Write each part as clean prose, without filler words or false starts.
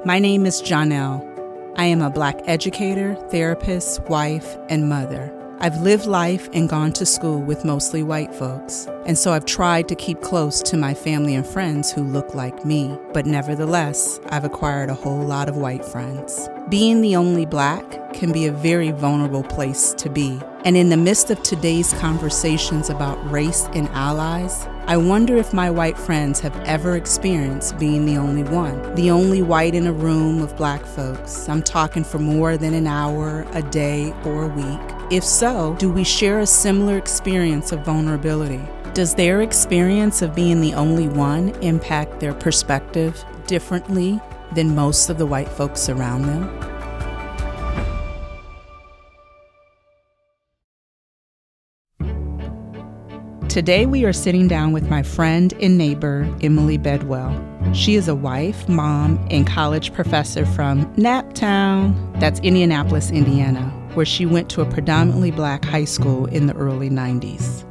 My name is Jonelle. I am a Black educator, therapist, wife, and mother. I've lived life and gone to school with mostly white folks, and so I've tried to keep close to my family and friends who look like me, but nevertheless, I've acquired a whole lot of white friends. Being the only Black can be a very vulnerable place to be, and in the midst of today's conversations about race and allies, I wonder if my white friends have ever experienced being the only one, the only white in a room of Black folks. I'm talking for more than an hour, a day, or a week. If so, do we share a similar experience of vulnerability? Does their experience of being the only one impact their perspective differently than most of the white folks around them? Today we are sitting down with my friend and neighbor, Emily Bedwell. She is a wife, mom, and college professor from Naptown, that's Indianapolis, Indiana, where she went to a predominantly Black high school in the early 90s.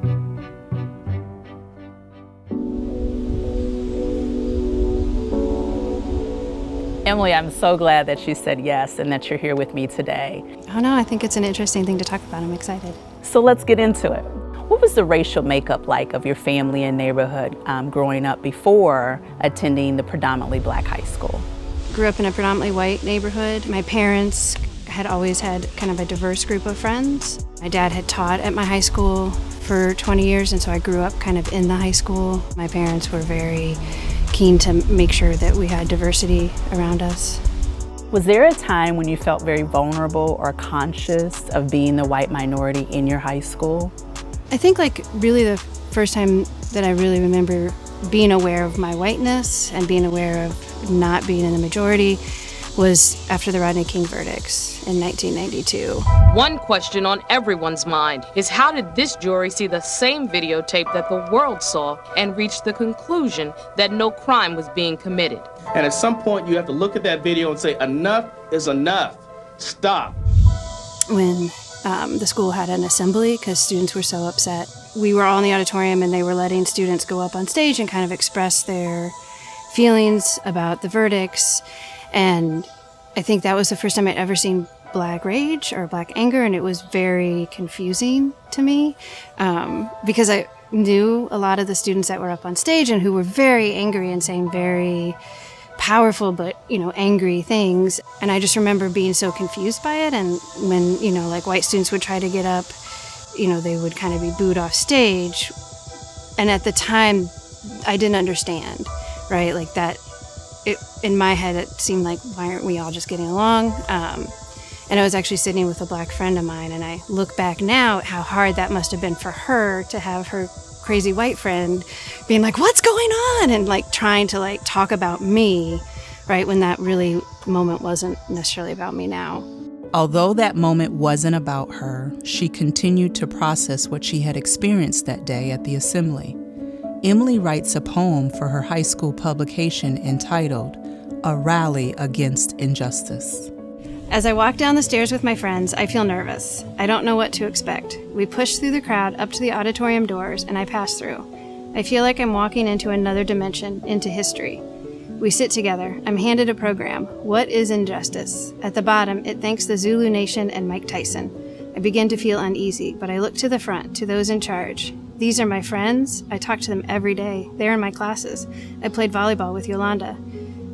Emily, I'm so glad that you said yes and that you're here with me today. Oh no, I think it's an interesting thing to talk about. I'm excited. So let's get into it. What was the racial makeup like of your family and neighborhood growing up before attending the predominantly Black high school? Grew up in a predominantly white neighborhood. My parents had always had kind of a diverse group of friends. My dad had taught at my high school for 20 years, and so I grew up kind of in the high school. My parents were very keen to make sure that we had diversity around us. Was there a time when you felt very vulnerable or conscious of being the white minority in your high school? I think really the first time that I really remember being aware of my whiteness and being aware of not being in the majority was after the Rodney King verdicts in 1992. One question on everyone's mind is, how did this jury see the same videotape that the world saw and reach the conclusion that no crime was being committed? And at some point you have to look at that video and say, enough is enough. Stop. When the school had an assembly because students were so upset, we were all in the auditorium and they were letting students go up on stage and kind of express their feelings about the verdicts. And I think that was the first time I'd ever seen Black rage or Black anger, and it was very confusing to me because I knew a lot of the students that were up on stage and who were very angry and saying very powerful but angry things, and I just remember being so confused by it. And when white students would try to get up, they would kind of be booed off stage, and at the time I didn't understand, right? Like that, in my head it seemed like, why aren't we all just getting along? And I was actually sitting with a Black friend of mine, and I look back now at how hard that must have been for her to have her crazy white friend being like, what's going on? And trying to talk about me, right? When that really moment wasn't necessarily about me now. Although that moment wasn't about her, she continued to process what she had experienced that day at the assembly. Emily writes a poem for her high school publication entitled, "A Rally Against Injustice." As I walk down the stairs with my friends, I feel nervous. I don't know what to expect. We push through the crowd up to the auditorium doors, and I pass through. I feel like I'm walking into another dimension, into history. We sit together. I'm handed a program. What is injustice? At the bottom, it thanks the Zulu Nation and Mike Tyson. I begin to feel uneasy, but I look to the front, to those in charge. These are my friends. I talk to them every day. They're in my classes. I played volleyball with Yolanda.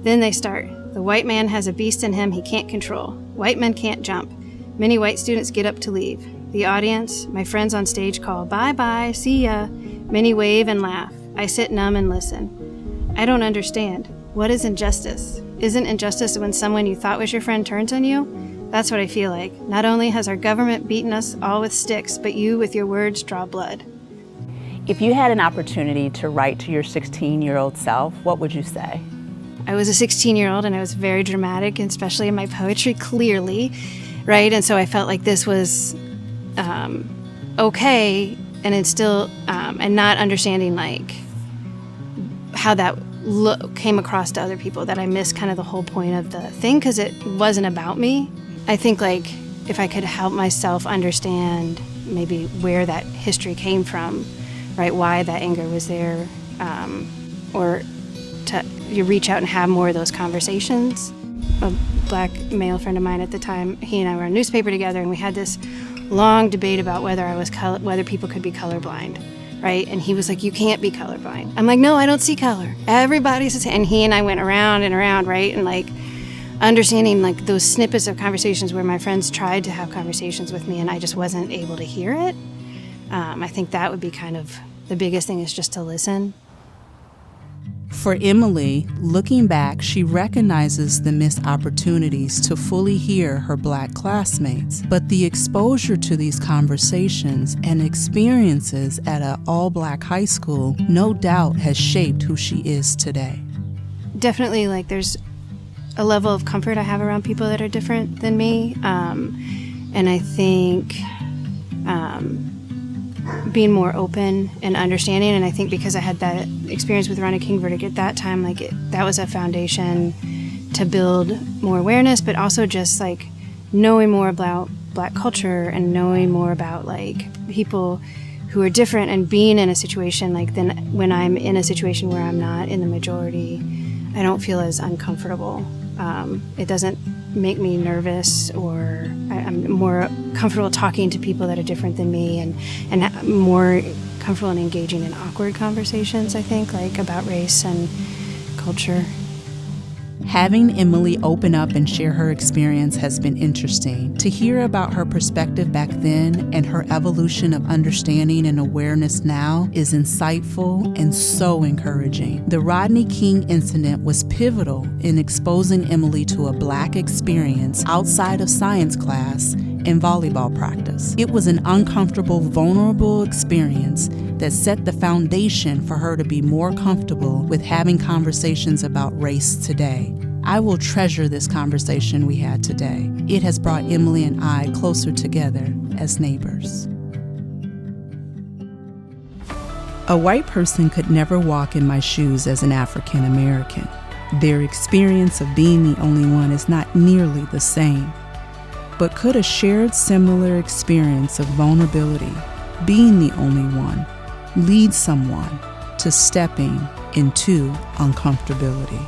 Then they start. The white man has a beast in him he can't control. White men can't jump. Many white students get up to leave. The audience, my friends on stage call, bye-bye, see ya. Many wave and laugh. I sit numb and listen. I don't understand. What is injustice? Isn't injustice when someone you thought was your friend turns on you? That's what I feel like. Not only has our government beaten us all with sticks, but you with your words draw blood. If you had an opportunity to write to your 16-year-old self, what would you say? I was a 16-year-old and I was very dramatic, and especially in my poetry, clearly, right? And so I felt like this was okay, and it's still, and not understanding how that came across to other people, that I missed kind of the whole point of the thing because it wasn't about me. I think if I could help myself understand maybe where that history came from, right? Why that anger was there, or to reach out and have more of those conversations. a black male friend of mine at the time. He and I were on a newspaper together, and we had this long debate about whether whether people could be colorblind, right? And he was like, "You can't be colorblind." I'm like, "No, I don't see color. Everybody's," and he and I went around and around, right? And like understanding like those snippets of conversations where my friends tried to have conversations with me and I just wasn't able to hear it. I think that would be kind of the biggest thing, is just to listen. For Emily, looking back, she recognizes the missed opportunities to fully hear her Black classmates, but the exposure to these conversations and experiences at an all-Black high school no doubt has shaped who she is today. Definitely, like, there's a level of comfort I have around people that are different than me, and I think being more open and understanding, and I think because I had that experience with Rodney King verdict at that time, like that was a foundation to build more awareness, but also just like knowing more about Black culture and knowing more about like people who are different, and being in a situation like then when I'm in a situation where I'm not in the majority, I don't feel as uncomfortable. It doesn't make me nervous, or I'm more comfortable talking to people that are different than me, and more comfortable in engaging in awkward conversations, I think, like about race and culture. Having Emily open up and share her experience has been interesting. To hear about her perspective back then and her evolution of understanding and awareness now is insightful and so encouraging. The Rodney King incident was pivotal in exposing Emily to a Black experience outside of science class and volleyball practice. It was an uncomfortable, vulnerable experience that set the foundation for her to be more comfortable with having conversations about race today. I will treasure this conversation we had today. It has brought Emily and I closer together as neighbors. A white person could never walk in my shoes as an African American. Their experience of being the only one is not nearly the same. But could a shared similar experience of vulnerability, being the only one, lead someone to stepping into uncomfortability?